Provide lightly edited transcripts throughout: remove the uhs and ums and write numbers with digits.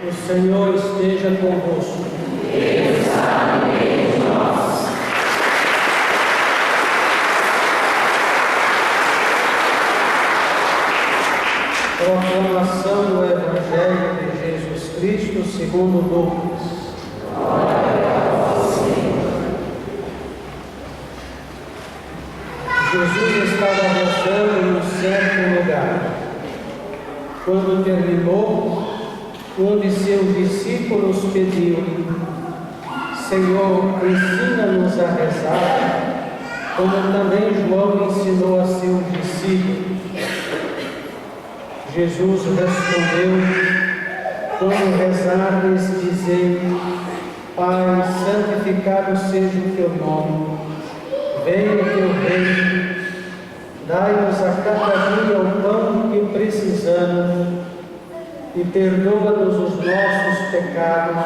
O Senhor esteja convosco. Ele está no meio de nós. Proclamação do Evangelho de Jesus Cristo segundo Lucas. Glória a vós, Senhor. Jesus estava rezando em um certo lugar. Quando terminou, um de seus discípulos pediu: Senhor, ensina-nos a rezar, como também João ensinou a seus discípulos. Jesus respondeu: quando rezardes, dizei: Pai, santificado seja o teu nome, venha o teu reino, dai-nos a cada dia o pão que precisamos e perdoa-nos os nossos pecados,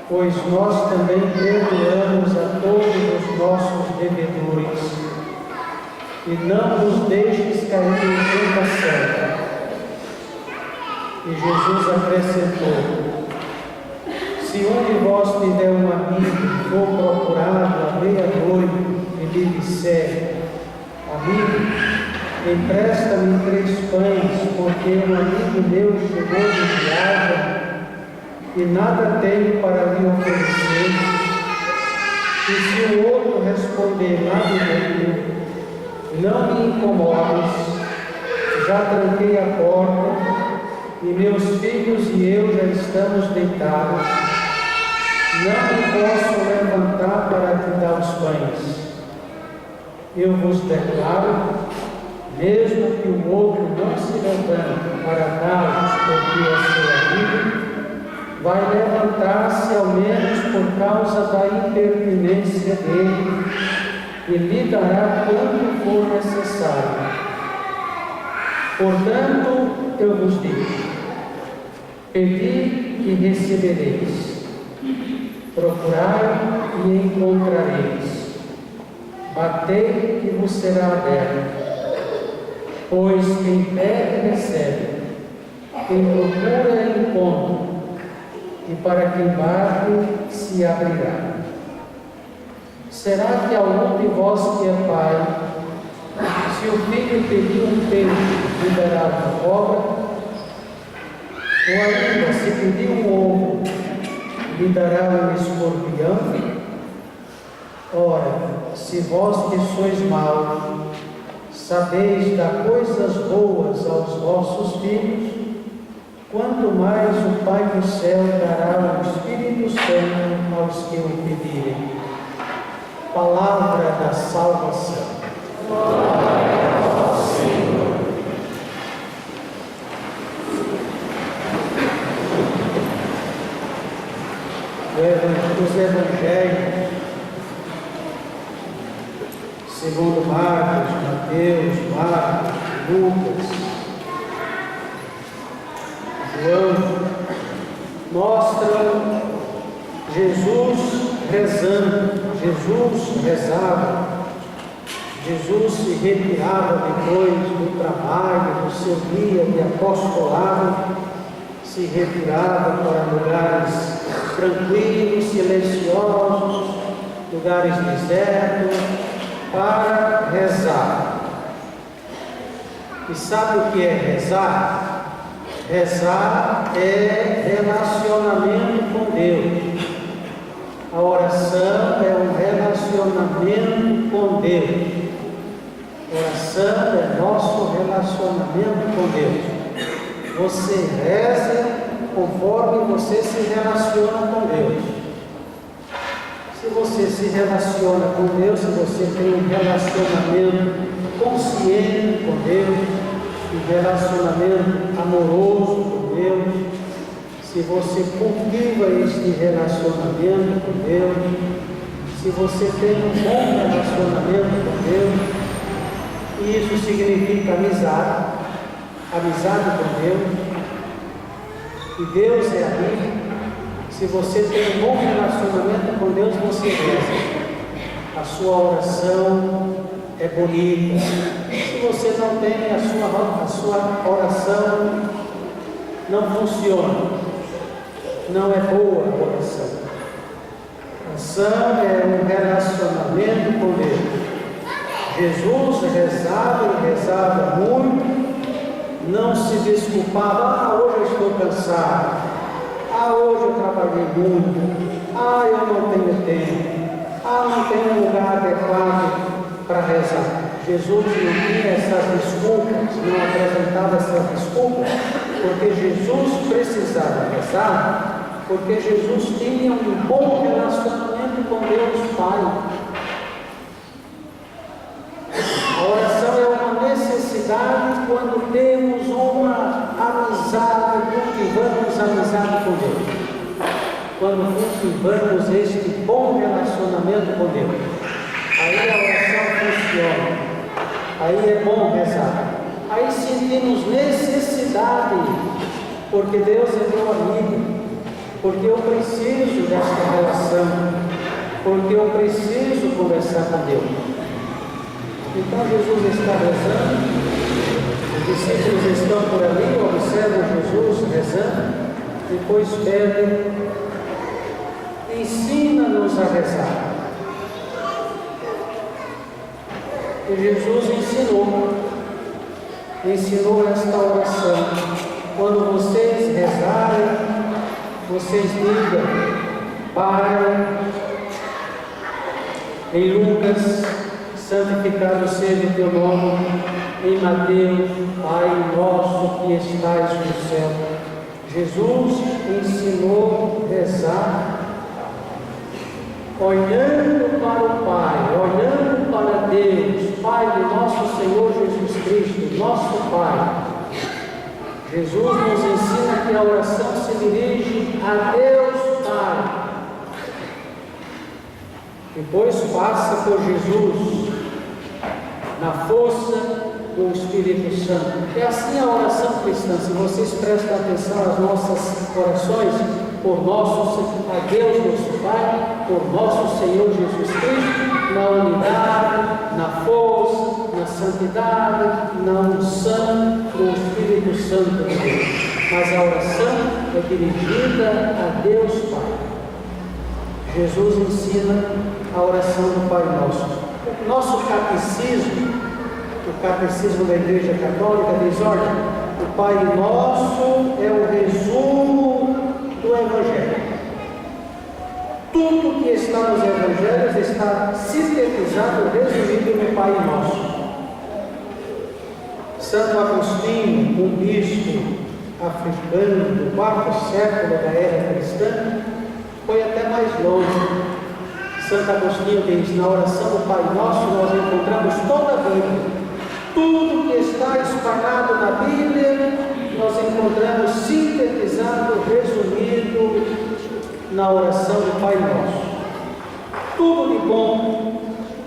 pois nós também perdoamos a todos os nossos devedores. E não nos deixes cair em tentação. E Jesus acrescentou: se um de vós tiver um amigo e for procurado à meia-noite e lhe disser: amigo, empresta-me 3 pães, porque um amigo meu chegou de viagem e nada tenho para lhe oferecer. E se o outro responder: nada tenho, não me incomodes, já tranquei a porta, e meus filhos e eu já estamos deitados, não me posso levantar para te dar os pães. Eu vos declaro, mesmo que o outro não se levante para dar-vos porque é seu amigo, vai levantar-se ao menos por causa da impertinência dele e lhe dará quanto for necessário. Portanto, eu vos digo: pedi e recebereis, procurai e encontrareis, batei e vos será aberto. Pois quem pede, recebe, quem procura, encontra, e para quem bate, se abrirá. Será que algum de vós que é pai, se o filho pedir um peixe, lhe dará uma cobra? Ou ainda, se pedir um ovo, lhe dará um escorpião? Ora, se vós que sois maus, sabeis dar coisas boas aos vossos filhos, quanto mais o Pai do céu dará o Espírito Santo aos que o pedirem. Palavra da salvação. Glória a vós, Senhor. Os evangelhos, segundo Marcos, Mateus, Marcos, Lucas, João, mostram Jesus rezando. Jesus rezava, Jesus se retirava depois do trabalho, do seu dia de apostolado, se retirava para lugares tranquilos, silenciosos, lugares desertos, para rezar. E sabe o que é rezar? Rezar é relacionamento com Deus. A oração é um relacionamento com Deus. A oração é nosso relacionamento com Deus. Você reza conforme você se relaciona com Deus. Se você se relaciona com Deus, se você tem um relacionamento consciente com Deus, um relacionamento amoroso com Deus, se você cultiva este relacionamento com Deus, se você tem um bom relacionamento com Deus, e isso significa amizade com Deus, e Deus é amigo. Se você tem um bom relacionamento com Deus, você reza. A sua oração é bonita. Se você não tem, a sua oração não funciona. não é boa a oração. Oração é um relacionamento com Deus. Jesus rezava e rezava muito, não se desculpava: hoje eu estou cansado, hoje eu trabalhei muito, eu não tenho tempo, não tenho lugar adequado para rezar. Jesus não tinha essas desculpas, não apresentava essas desculpas, porque Jesus precisava rezar, porque Jesus tinha um bom relacionamento com Deus Pai. A oração é uma necessidade quando temos uma amizade, cultivamos amizade com Deus. Quando cultivamos este bom relacionamento com Deus, aí a oração funciona, aí é bom rezar, aí sentimos necessidade, porque Deus é meu amigo, porque eu preciso desta relação, porque eu preciso conversar com Deus. Então Jesus está rezando, os discípulos estão por ali, observam Jesus rezando, depois pedem: ensina-nos a rezar. E Jesus ensinou esta oração. Quando vocês rezarem, vocês digam: Pai, em Lucas, santificado seja o teu nome; em Mateus, Pai nosso que estais no céu. Jesus ensinou a rezar olhando para o Pai, olhando para Deus, Pai de nosso Senhor Jesus Cristo, nosso Pai. Jesus nos ensina que a oração se dirige a Deus Pai. Depois passa por Jesus, na força do Espírito Santo. É assim a oração cristã. Se vocês prestam atenção às nossas orações, a Deus nosso Pai, por nosso Senhor Jesus Cristo, na unidade, na força, na santidade, na unção do Espírito Santo de Deus. Mas a oração é dirigida a Deus Pai. Jesus ensina a oração do Pai Nosso. O nosso catecismo, o catecismo da Igreja Católica, diz: olha, o Pai Nosso é o resumo do Evangelho. Tudo que está nos Evangelhos está sintetizado, resumido no Pai Nosso. Santo Agostinho, um bispo africano do quarto século da era cristã, foi até mais longe. Santo Agostinho diz: na oração do Pai Nosso nós encontramos toda a Bíblia. Tudo que está espalhado na Bíblia, nós encontramos sintetizado, resumido na oração do Pai Nosso. Tudo de bom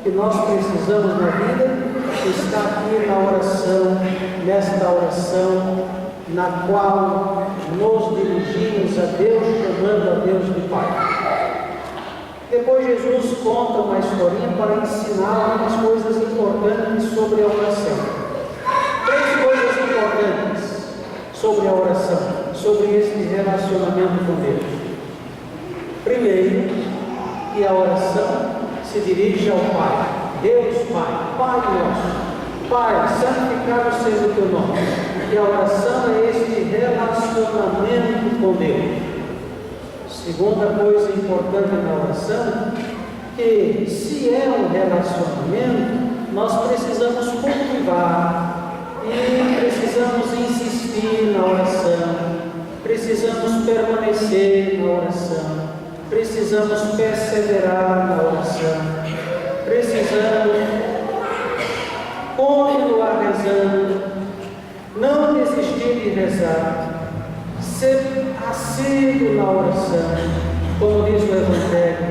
que nós precisamos na vida está aqui na oração, nesta oração, na qual nos dirigimos a Deus, chamando a Deus de Pai. Depois Jesus conta uma historinha para ensinar algumas coisas importantes sobre a oração. 3 coisas importantes sobre a oração, sobre este relacionamento com Deus. Primeiro, que a oração se dirige ao Pai, Deus Pai, Pai Nosso. Pai, santificado seja o teu nome. E a oração é este relacionamento com Deus. Segunda coisa importante na oração, que se é um relacionamento, nós precisamos cultivar e precisamos insistir na oração, precisamos permanecer na oração, precisamos perseverar na oração, precisamos continuar rezando, não desistir de rezar, ser assíduo na oração, como diz o Evangelho: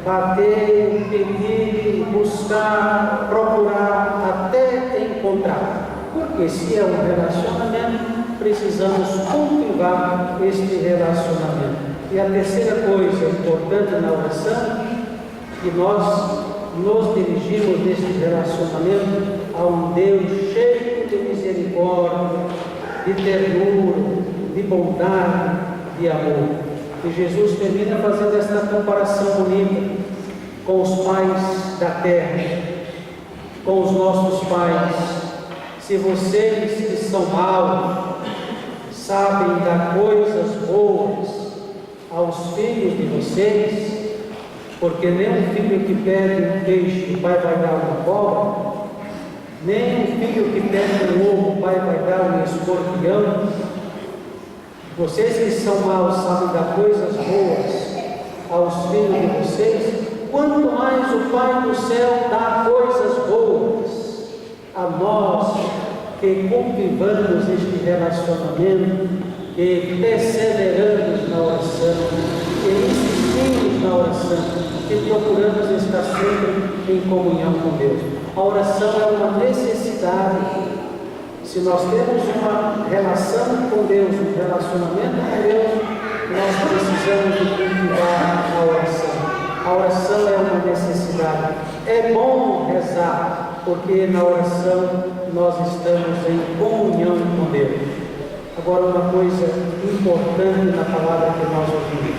bater, pedir, buscar, procurar, até encontrar. Porque se é um relacionamento, precisamos cultivar este relacionamento. E a terceira coisa importante na oração, que nós nos dirigimos neste relacionamento a um Deus cheio de misericórdia, de ternura, de bondade, de amor. E Jesus termina fazendo esta comparação bonita com os pais da terra, com os nossos pais. Se vocês que são maus sabem dar coisas boas aos filhos de vocês, porque nem um filho que pede um peixe, o pai vai dar uma cobra, nem um filho que pede um ovo, o pai vai dar um escorpião. Vocês que são maus sabem dar coisas boas aos filhos de vocês, quanto mais o Pai do céu dá coisas boas a nós que cultivamos este relacionamento, que perseveramos na oração, que insistimos na oração, que procuramos estar sempre em comunhão com Deus. A oração é uma necessidade. Se nós temos uma relação com Deus, um relacionamento com Deus, nós precisamos de cultivar a oração. A oração é uma necessidade. É bom rezar, porque na oração nós estamos em comunhão com Deus. Agora, uma coisa importante na palavra que nós ouvimos.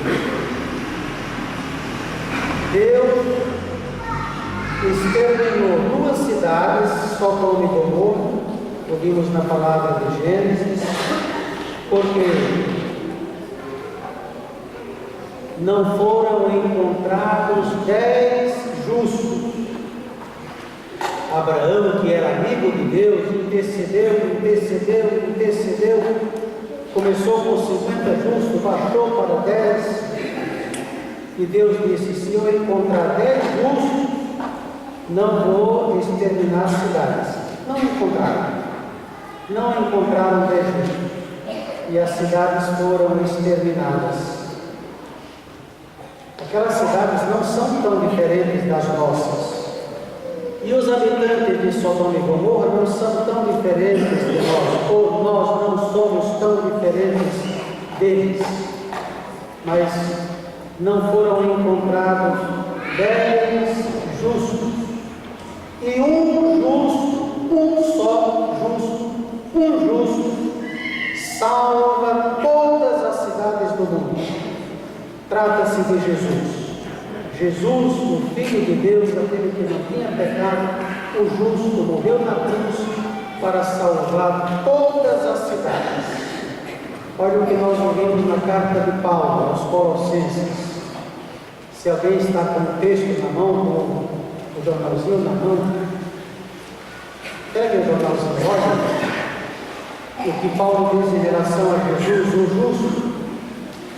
Deus exterminou duas cidades, Sodoma e Gomorra, ouvimos na palavra de Gênesis, porque não foram encontrados 10 justos. Abraão, que era amigo de Deus, intercedeu, começou com 50 justos, baixou para 10, e Deus disse: se eu encontrar 10 justos, não vou exterminar as cidades. Não encontraram 10 justos, e as cidades foram exterminadas. Aquelas cidades não são tão diferentes das nossas. E os habitantes de Sodoma e Gomorra não são tão diferentes de nós, ou nós não somos tão diferentes deles. Mas não foram encontrados 10 justos. E um justo, salva todas as cidades do mundo. Trata-se de Jesus. Jesus, o Filho de Deus, aquele que não tinha pecado, o justo, morreu na cruz para salvar todas as cidades. Olha o que nós ouvimos na carta de Paulo aos Colossenses. Se alguém está com o texto na mão, com o jornalzinho na mão, pegue o jornalzinho, olha o que Paulo diz em relação a Jesus, o justo.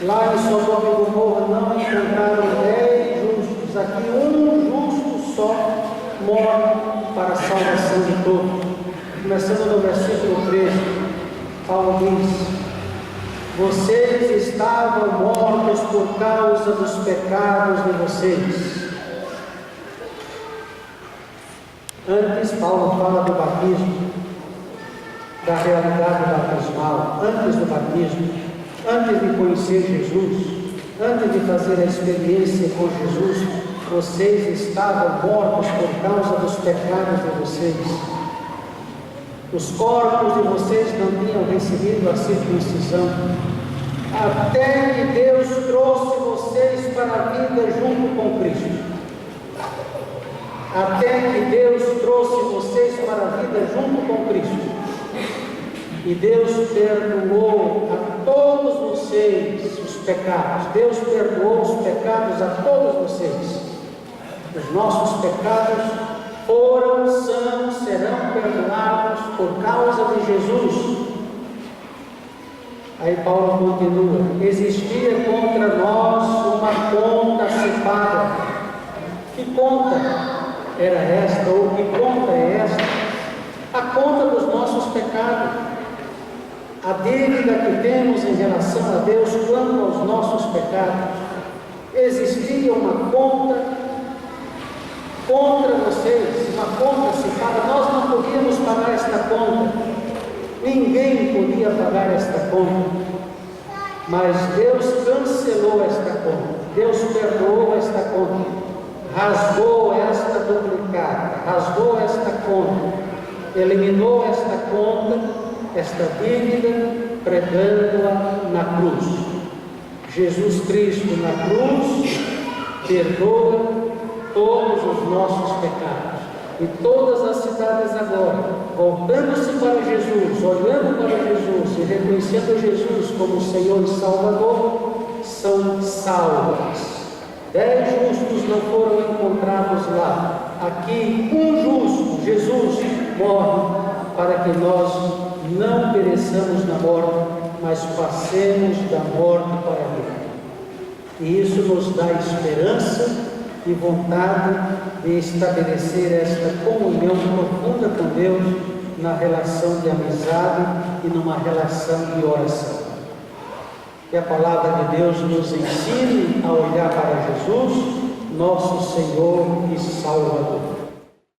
Lá em Sodoma e Gomorra não encontraram 10 justos, aqui um justo só morre para a salvação de todos. Começando no versículo 13, Paulo diz: vocês estavam mortos por causa dos pecados de vocês. Antes, Paulo fala do batismo, da realidade batismal, antes do batismo. Antes de conhecer Jesus, antes de fazer a experiência com Jesus, vocês estavam mortos por causa dos pecados de vocês. Os corpos de vocês não tinham recebido a circuncisão, até que Deus trouxe vocês para a vida junto com Cristo. Até que Deus trouxe vocês para a vida junto com Cristo. E Deus perdoou a todos vocês os pecados. Deus perdoou os pecados a todos vocês. Os nossos pecados serão perdoados por causa de Jesus. Aí Paulo continua: existia contra nós uma conta citada. Que conta era esta, ou que conta é esta? A conta dos nossos pecados. A dívida que temos em relação a Deus quanto aos nossos pecados. Existia uma conta contra vocês, uma conta citada. Nós não podíamos pagar esta conta, ninguém podia pagar esta conta, mas Deus cancelou esta conta, Deus perdoou esta conta, rasgou esta duplicata, rasgou esta conta, eliminou esta conta, esta dívida, pregando-a na cruz. Jesus Cristo na cruz perdoa todos os nossos pecados. E todas as cidades agora, voltando-se para Jesus, olhando para Jesus e reconhecendo Jesus como Senhor e Salvador, são salvas. 10 justos não foram encontrados lá. Aqui, um justo, Jesus, morre para que nós não pereçamos na morte, mas passemos da morte para a vida. E isso nos dá esperança e vontade de estabelecer esta comunhão profunda com Deus na relação de amizade e numa relação de oração. Que a palavra de Deus nos ensine a olhar para Jesus, nosso Senhor e Salvador.